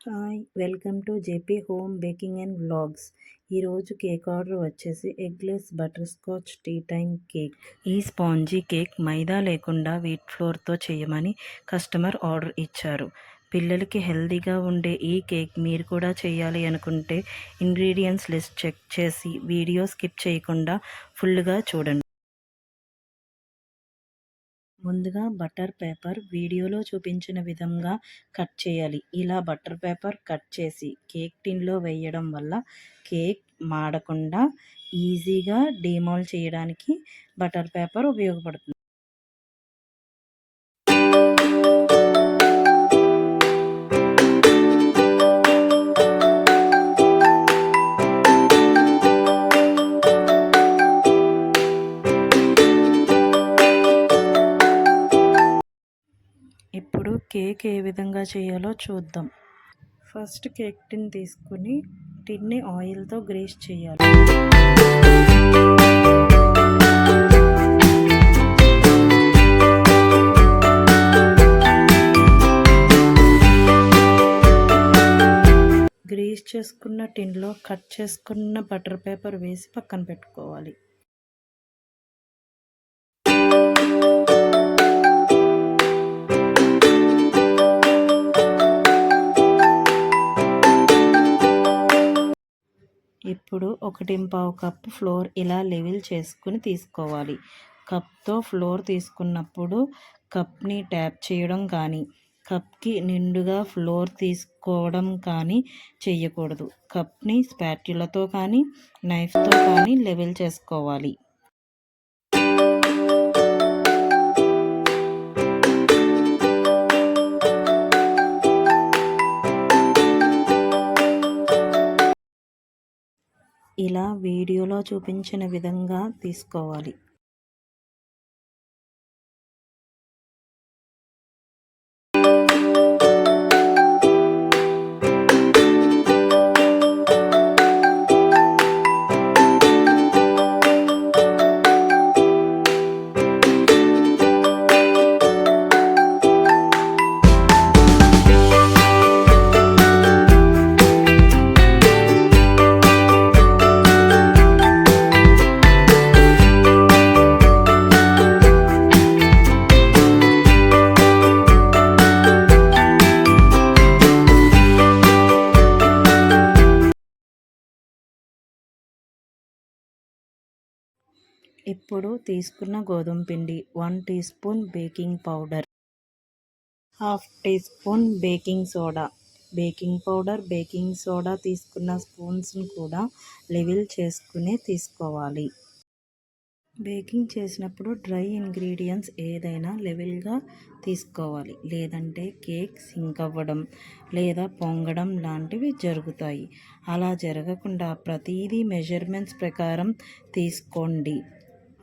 Hi! Welcome to JP home baking and vlogs. ఈరోజు cake order వచ్చేసి eggless butterscotch tea time cake. ఈ spongy cake మైదా లేకుండా wheat ఫ్లోర్తో చేయమని customer order ఇచ్చారు. పిల్లలకి హెల్తీగా ఉండే ఈ కేక్ మీరు కూడా చేయాలి అనుకుంటే ఇంగ్రీడియంట్స్ లిస్ట్ చెక్ చేసి వీడియో స్కిప్ చేయకుండా ఫుల్గా చూడండి. ముందుగా బటర్ పేపర్ వీడియోలో చూపించిన విధంగా కట్ చేయాలి. ఇలా బటర్ పేపర్ కట్ చేసి కేక్ టిన్లో వేయడం వల్ల కేక్ మాడకుండా ఈజీగా డీమోల్డ్ చేయడానికి బటర్ పేపర్ ఉపయోగపడుతుంది. ఇప్పుడు కేక్ ఏ విధంగా చేయాలో చూద్దాం. ఫస్ట్ కేక్ టిన్ తీసుకుని టిన్ని ఆయిల్తో గ్రీస్ చేయాలి. గ్రీస్ చేసుకున్న టిన్లో కట్ చేసుకున్న బటర్ పేపర్ వేసి పక్కన పెట్టుకోవాలి. ఇప్పుడు 1.5 కప్పు ఫ్లోర్ ఇలా లెవెల్ చేసుకుని తీసుకోవాలి. కప్తో ఫ్లోర్ తీసుకున్నప్పుడు కప్ని ట్యాప్ చేయడం కానీ కప్కి నిండుగా ఫ్లోర్ తీసుకోవడం కానీ చేయకూడదు. కప్ని స్పాట్యులాతో కానీ నైఫ్తో కానీ లెవెల్ చేసుకోవాలి. ఇలా వీడియోలో చూపించిన విధంగా తీసుకోవాలి. ఇప్పుడు తీసుకున్న గోధుమ పిండి 1 teaspoon baking powder, half teaspoon baking soda. Baking powder baking soda తీసుకున్న స్పూన్స్ని కూడా లెవెల్ చేసుకుని తీసుకోవాలి. బేకింగ్ చేసినప్పుడు డ్రై ఇంగ్రీడియంట్స్ ఏదైనా లెవెల్గా తీసుకోవాలి, లేదంటే కేక్ సింక్ అవ్వడం లేదా పొంగడం లాంటివి జరుగుతాయి. అలా జరగకుండా ప్రతిదీ మెజర్మెంట్స్ ప్రకారం తీసుకోండి.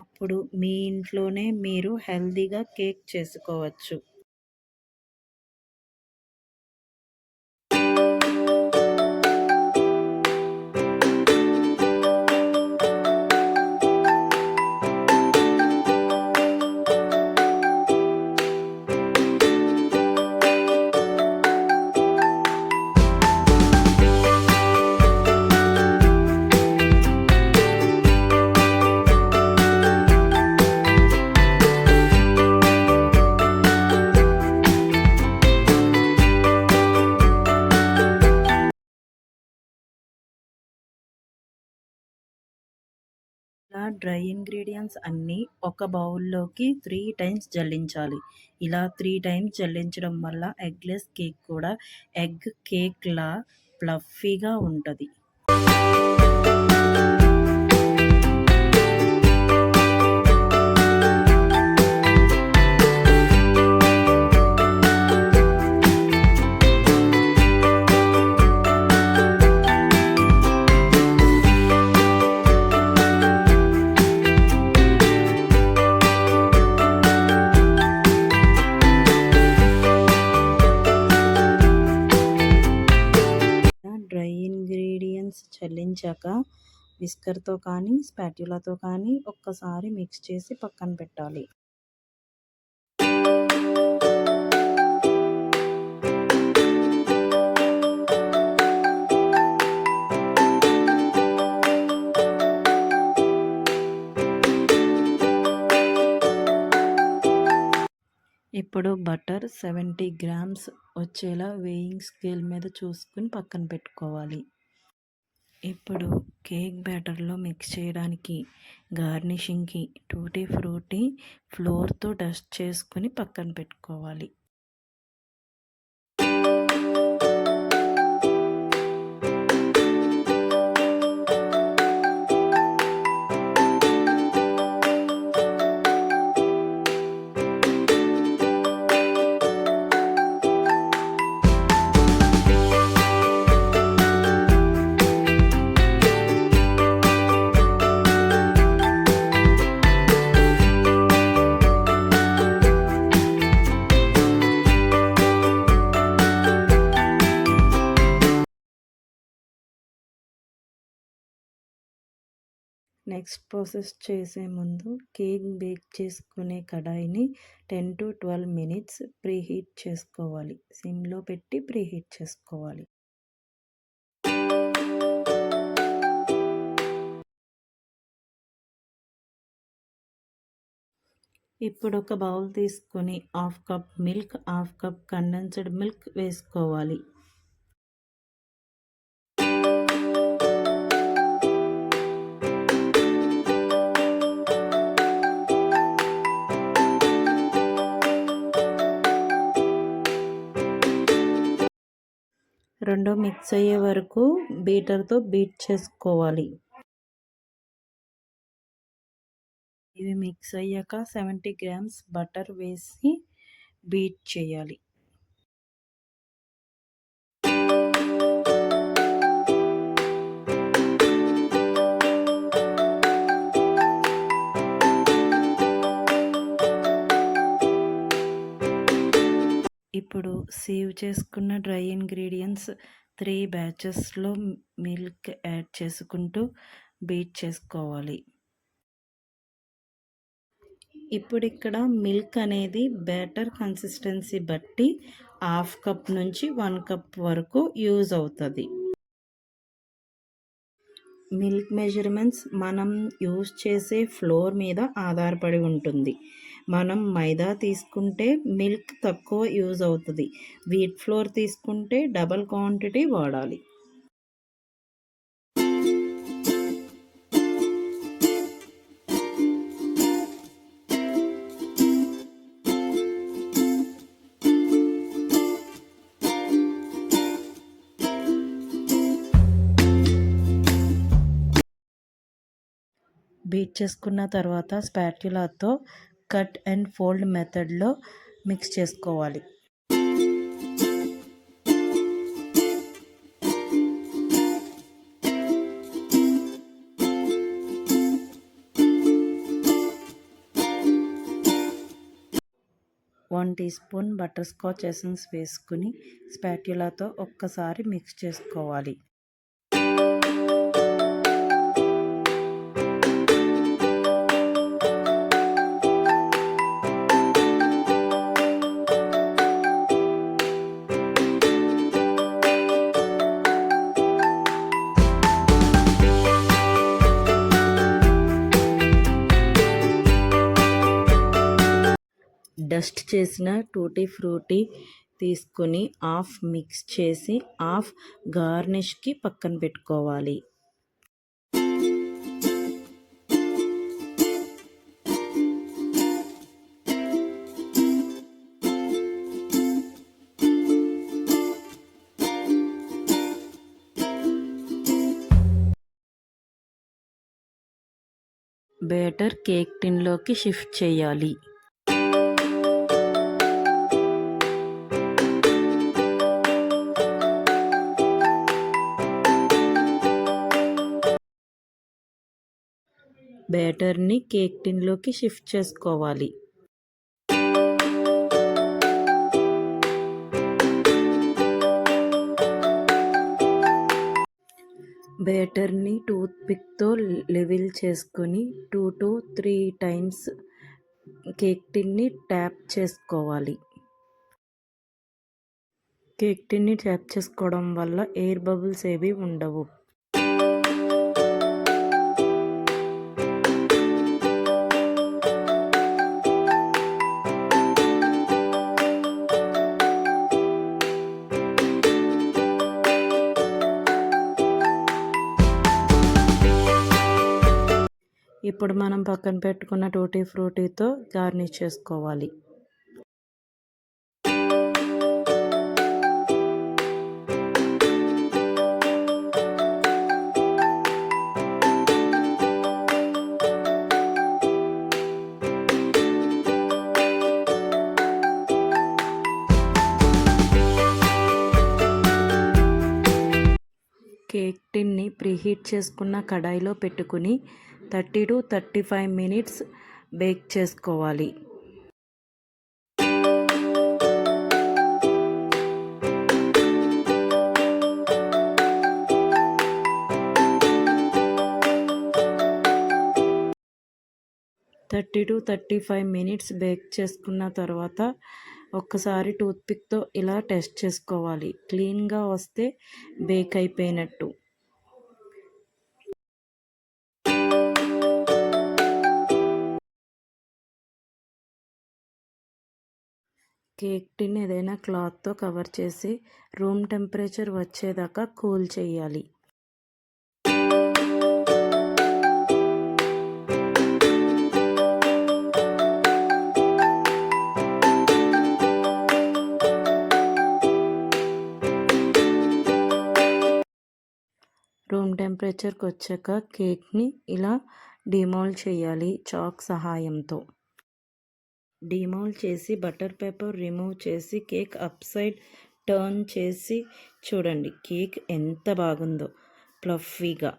అప్పుడు మీ ఇంట్లోనే మీరు హెల్తీగా కేక్ చేసుకోవచ్చు. ఇలా డ్రై ఇంగ్రీడియంట్స్ అన్నీ ఒక బౌల్లోకి 3 టైమ్స్ జల్లించాలి. ఇలా 3 టైమ్స్ జల్లించడం వల్ల ఎగ్లెస్ కేక్ కూడా ఎగ్ కేక్లా ఫ్లఫీగా ఉంటుంది. డ్రై ఇంగ్రీడియంట్స్ చల్లించాక విస్కర్తో కానీ స్పాట్యులాతో కానీ ఒక్కసారి మిక్స్ చేసి పక్కన పెట్టాలి. ఇప్పుడు బటర్ 70 గ్రామ్స్ వచ్చేలా వేయింగ్ స్కేల్ మీద చూసుకుని పక్కన పెట్టుకోవాలి. ఇప్పుడు కేక్ బ్యాటర్లో మిక్స్ చేయడానికి గార్నిషింగ్కి టూటీ ఫ్రూటీ ఫ్లోర్తో డస్ట్ చేసుకుని పక్కన పెట్టుకోవాలి. నెక్స్ట్ ప్రాసెస్ చేసే ముందు కేక్ బేక్ చేసుకునే కడాయిని 10 to 12 minutes ప్రీహీట్ చేసుకోవాలి. సిమ్లో పెట్టి ప్రీహీట్ చేసుకోవాలి. ఇప్పుడు ఒక బౌల్ తీసుకొని 1/2 cup milk, 1/2 cup condensed milk వేసుకోవాలి. రెండో మిక్స్ అయ్యే వరకు బీటర్తో బీట్ చేసుకోవాలి. ఇవి మిక్స్ అయ్యాక 70 గ్రామ్స్ బటర్ వేసి బీట్ చేయాలి. ఇప్పుడు సేవ్ చేసుకున్న డ్రై ఇంగ్రీడియంట్స్ 3 బ్యాచెస్లో మిల్క్ యాడ్ చేసుకుంటూ బీట్ చేసుకోవాలి. ఇప్పుడు ఇక్కడ మిల్క్ అనేది బ్యాటర్ కన్సిస్టెన్సీ బట్టి 1/2 కప్ నుంచి 1 కప్ వరకు యూజ్ అవుతుంది. మిల్క్ మెజర్మెంట్స్ మనం యూజ్ చేసే ఫ్లోర్ మీద ఆధారపడి ఉంటుంది. మనం మైదా తీసుకుంటే మిల్క్ తక్కువ యూజ్ అవుతుంది. వీట్ ఫ్లోర్ తీసుకుంటే డబల్ క్వాంటిటీ వాడాలి. బీట్ చేసుకున్న తర్వాత స్పాట్యులాతో కట్ అండ్ ఫోల్డ్ మెథడ్లో మిక్స్ చేసుకోవాలి. One teaspoon butterscotch essence వేసుకుని స్పాట్యులాతో ఒక్కసారి మిక్స్ చేసుకోవాలి. డస్ట్ చేసిన టూటీ ఫ్రూటీ తీసుకుని హాఫ్ మిక్స్ చేసి హాఫ్ గార్నిష్కి పక్కన పెట్టుకోవాలి. బ్యాటర్ కేక్ టిన్లోకి షిఫ్ట్ చేయాలి. బ్యాటర్ని కేక్ టిన్లోకి షిఫ్ట్ చేసుకోవాలి. బ్యాటర్ని టూత్ పిక్తో లెవెల్ చేసుకొని 2 to 3 టైమ్స్ కేక్ టిన్ని ట్యాప్ చేసుకోవాలి. కేక్ టిన్ని ట్యాప్ చేసుకోవడం వల్ల ఎయిర్ బబుల్స్ ఏవి ఉండవు. ఇప్పుడు మనం పక్కన పెట్టుకున్న టూటీ ఫ్రూటీతో గార్నిష్ చేసుకోవాలి. కేక్ టిన్ని ప్రీహీట్ చేసుకున్న కడాయిలో పెట్టుకుని 30 to 35 మినిట్స్ బేక్ చేసుకోవాలి. థర్టీ టు 35 మినిట్స్ బేక్ చేసుకున్న తర్వాత ఒక్కసారి టూత్పిక్తో ఇలా టెస్ట్ చేసుకోవాలి. క్లీన్గా వస్తే బేక్ అయిపోయినట్టు. కేక్ టిన్ ఏదైనా క్లాత్తో కవర్ చేసి రూమ్ టెంపరేచర్ వచ్చేదాకా కూల్ చేయాలి. రూమ్ టెంపరేచర్కి వచ్చాక కేక్ని ఇలా డిమోల్డ్ చేయాలి చాక్ సహాయంతో. డిమోల్డ్ చేసి బటర్ పేపర్ రిమూవ్ చేసి కేక్ అప్ సైడ్ టర్న్ చేసి చూడండి కేక్ ఎంత బాగుందో ఫ్లఫీగా.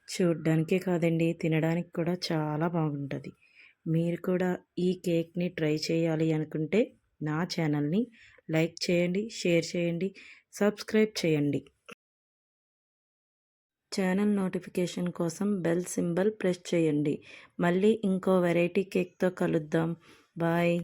చూడ్డానికే కాదండి, తినడానికి కూడా చాలా బాగుంటుంది. మీరు కూడా ఈ కేక్ని ట్రై చేయాలి అనుకుంటే నా ఛానల్ని లైక్ చేయండి, షేర్ చేయండి, సబ్స్క్రైబ్ చేయండి. ఛానల్ నోటిఫికేషన్ కోసం బెల్ సింబల్ ప్రెస్ చేయండి. మళ్ళీ ఇంకో వెరైటీ కేక్తో కలుద్దాం. బాయ్.